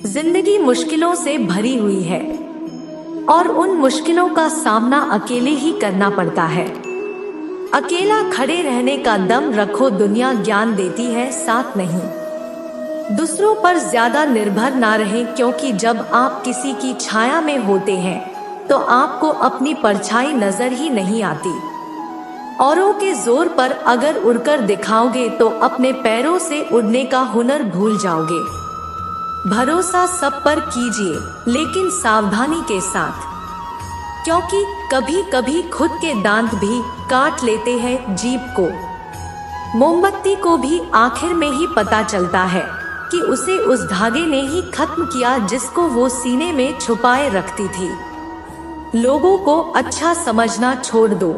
जिंदगी मुश्किलों से भरी हुई है और उन मुश्किलों का सामना अकेले ही करना पड़ता है। अकेला खड़े रहने का दम रखो, दुनिया ज्ञान देती है, साथ नहीं। दूसरों पर ज्यादा निर्भर ना रहें, क्योंकि जब आप किसी की छाया में होते हैं तो आपको अपनी परछाई नजर ही नहीं आती। औरों के जोर पर अगर उड़कर दिखाओगे तो अपने पैरों से उड़ने का हुनर भूल जाओगे। भरोसा सब पर कीजिए, लेकिन सावधानी के साथ, क्योंकि कभी कभी खुद के दांत भी काट लेते हैं जीभ को। मोमबत्ती को भी आखिर में ही पता चलता है कि उसे उस धागे ने ही खत्म किया जिसको वो सीने में छुपाए रखती थी। लोगों को अच्छा समझना छोड़ दो,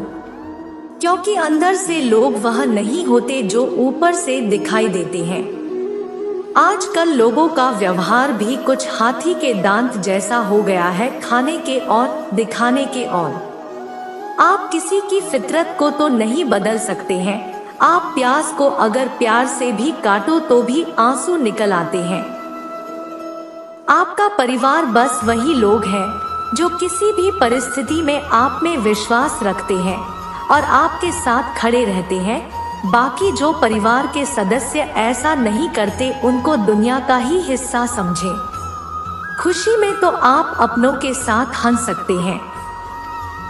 क्योंकि अंदर से लोग वह नहीं होते जो ऊपर से दिखाई देते हैं। आजकल लोगों का व्यवहार भी कुछ हाथी के दांत जैसा हो गया है, खाने के और दिखाने के और। आप किसी की फितरत को तो नहीं बदल सकते हैं। आप प्याज को अगर प्यार से भी काटो तो भी आंसू निकल आते हैं। आपका परिवार बस वही लोग हैं जो किसी भी परिस्थिति में आप में विश्वास रखते हैं और आपके साथ खड़े रहते हैं। बाकी जो परिवार के सदस्य ऐसा नहीं करते, उनको दुनिया का ही हिस्सा समझें। खुशी में तो आप अपनों के साथ हंस सकते हैं,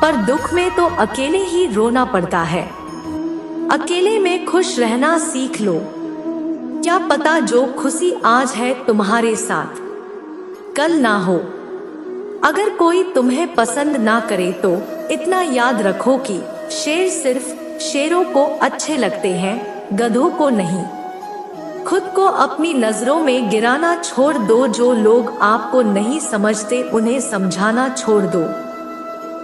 पर दुख में तो अकेले ही रोना पड़ता है। अकेले में खुश रहना सीख लो। क्या पता जो खुशी आज है तुम्हारे साथ कल ना हो। अगर कोई तुम्हें पसंद ना करे तो इतना याद रखो कि शेर सिर्फ शेरों को अच्छे लगते हैं, गधों को नहीं। खुद को अपनी नजरों में गिराना छोड़ दो। जो लोग आपको नहीं समझते उन्हें समझाना छोड़ दो।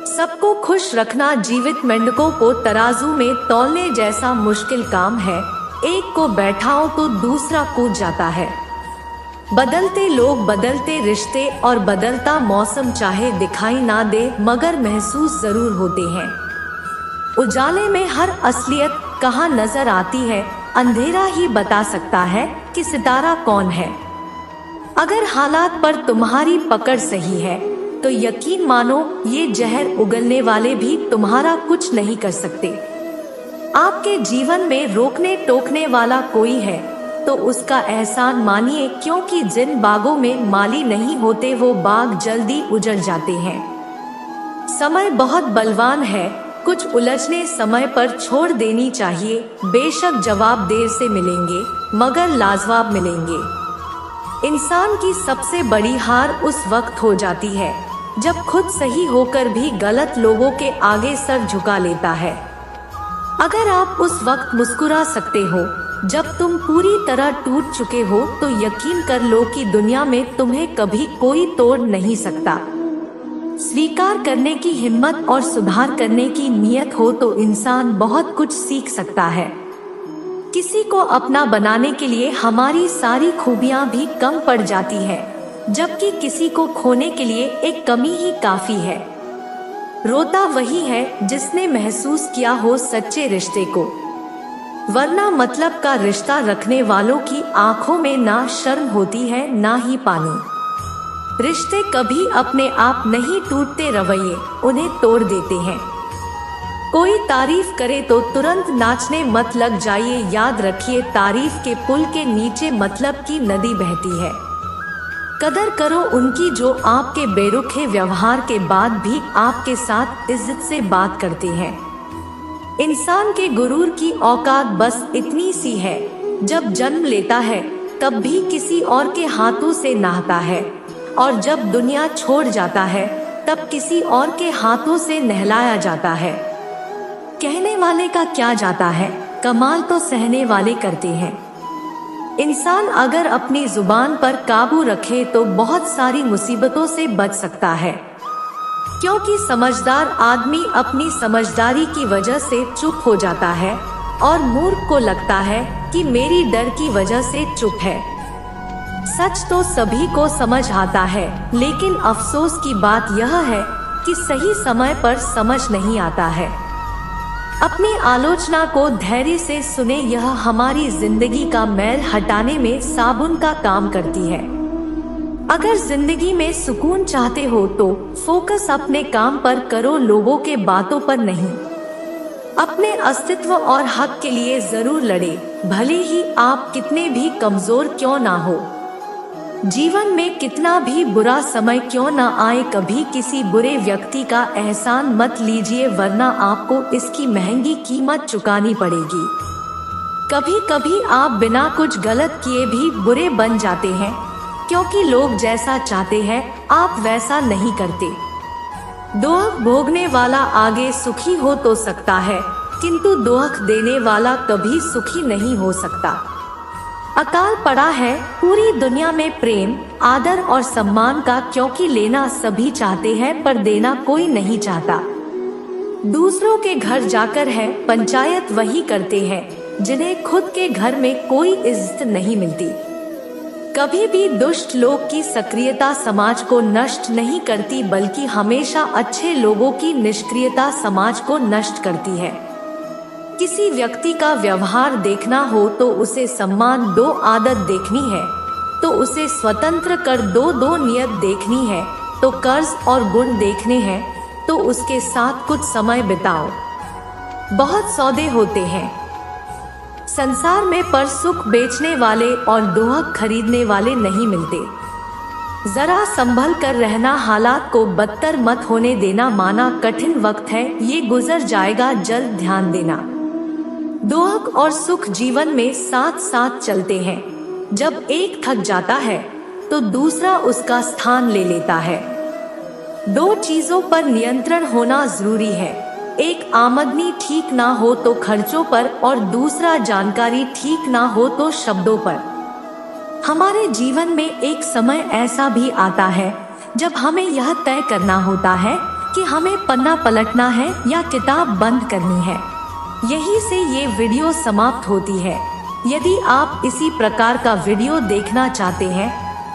सबको खुश रखना जीवित मेंढकों को तराजू में तौलने जैसा मुश्किल काम है। एक को बैठाओ तो दूसरा कूद जाता है। बदलते लोग, बदलते रिश्ते और बदलता मौसम चाहे दिखाई ना दे मगर महसूस जरूर होते हैं। उजाले में हर असलियत कहाँ नजर आती है, अंधेरा ही बता सकता है कि सितारा कौन है। अगर हालात पर तुम्हारी पकड़ सही है तो यकीन मानो ये जहर उगलने वाले भी तुम्हारा कुछ नहीं कर सकते। आपके जीवन में रोकने टोकने वाला कोई है तो उसका एहसान मानिए, क्योंकि जिन बागों में माली नहीं होते वो बाग जल्दी उजड़ जाते हैं। समय बहुत बलवान है, कुछ उलझने समय पर छोड़ देनी चाहिए। बेशक जवाब देर से मिलेंगे मगर लाजवाब मिलेंगे। इंसान की सबसे बड़ी हार उस वक्त हो जाती है जब खुद सही होकर भी गलत लोगों के आगे सर झुका लेता है। अगर आप उस वक्त मुस्कुरा सकते हो जब तुम पूरी तरह टूट चुके हो तो यकीन कर लो कि दुनिया में तुम्हें कभी कोई तोड़ नहीं सकता। स्वीकार करने की हिम्मत और सुधार करने की नीयत हो तो इंसान बहुत कुछ सीख सकता है। किसी को अपना बनाने के लिए हमारी सारी खूबियां भी कम पड़ जाती है, जबकि किसी को खोने के लिए एक कमी ही काफी है। रोता वही है जिसने महसूस किया हो सच्चे रिश्ते को, वरना मतलब का रिश्ता रखने वालों की आंखों में ना शर्म होती है ना ही पानी। रिश्ते कभी अपने आप नहीं टूटते, रवैये उन्हें तोड़ देते हैं। कोई तारीफ करे तो तुरंत नाचने मत लग जाइए। याद रखिए, तारीफ के पुल के नीचे मतलब की नदी बहती है। कदर करो उनकी जो आपके बेरुखे व्यवहार के बाद भी आपके साथ इज्जत से बात करते हैं। इंसान के गुरूर की औकात बस इतनी सी है, जब जन्म लेता है तब भी किसी और के हाथों से नहाता है और जब दुनिया छोड़ जाता है तब किसी और के हाथों से नहलाया जाता है। कहने वाले का क्या जाता है, कमाल तो सहने वाले करते हैं। इंसान अगर अपनी जुबान पर काबू रखे तो बहुत सारी मुसीबतों से बच सकता है, क्योंकि समझदार आदमी अपनी समझदारी की वजह से चुप हो जाता है और मूर्ख को लगता है कि मेरी डर की वजह से चुप है। सच तो सभी को समझ आता है, लेकिन अफसोस की बात यह है कि सही समय पर समझ नहीं आता है। अपनी आलोचना को धैर्य से सुने, यह हमारी जिंदगी का मैल हटाने में साबुन का काम करती है। अगर जिंदगी में सुकून चाहते हो तो फोकस अपने काम पर करो, लोगों के बातों पर नहीं। अपने अस्तित्व और हक के लिए जरूर लड़े, भले ही आप कितने भी कमजोर क्यों ना हो। जीवन में कितना भी बुरा समय क्यों ना आए, कभी किसी बुरे व्यक्ति का एहसान मत लीजिए, वरना आपको इसकी महंगी कीमत चुकानी पड़ेगी। कभी कभी आप बिना कुछ गलत किए भी बुरे बन जाते हैं, क्योंकि लोग जैसा चाहते हैं आप वैसा नहीं करते। दुख भोगने वाला आगे सुखी हो तो सकता है, किंतु दुख देने वाला कभी सुखी नहीं हो सकता। अकाल पड़ा है पूरी दुनिया में प्रेम, आदर और सम्मान का, क्योंकि लेना सभी चाहते हैं पर देना कोई नहीं चाहता। दूसरों के घर जाकर है पंचायत वही करते हैं जिन्हें खुद के घर में कोई इज्जत नहीं मिलती। कभी भी दुष्ट लोग की सक्रियता समाज को नष्ट नहीं करती, बल्कि हमेशा अच्छे लोगों की निष्क्रियता समाज को नष्ट करती है। किसी व्यक्ति का व्यवहार देखना हो तो उसे सम्मान दो, आदत देखनी है तो उसे स्वतंत्र कर दो, नियत देखनी है तो कर्ज और गुण देखने हैं तो उसके साथ कुछ समय बिताओ। बहुत सौदे होते हैं संसार में, पर सुख बेचने वाले और दुख खरीदने वाले नहीं मिलते। जरा संभल कर रहना, हालात को बदतर मत होने देना। माना कठिन वक्त है, ये गुजर जाएगा, जल्द ध्यान देना। दुख और सुख जीवन में साथ साथ चलते हैं। जब एक थक जाता है तो दूसरा उसका स्थान ले लेता है। दो चीजों पर नियंत्रण होना जरूरी है, एक आमदनी ठीक ना हो तो खर्चों पर, और दूसरा जानकारी ठीक ना हो तो शब्दों पर। हमारे जीवन में एक समय ऐसा भी आता है जब हमें यह तय करना होता है कि हमें पन्ना पलटना है या किताब बंद करनी है। यहीं से ये वीडियो समाप्त होती है। यदि आप इसी प्रकार का वीडियो देखना चाहते हैं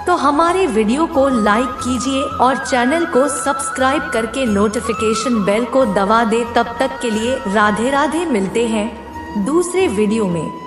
तो हमारे वीडियो को लाइक कीजिए और चैनल को सब्सक्राइब करके नोटिफिकेशन बेल को दबा दे। तब तक के लिए राधे राधे, मिलते हैं दूसरे वीडियो में।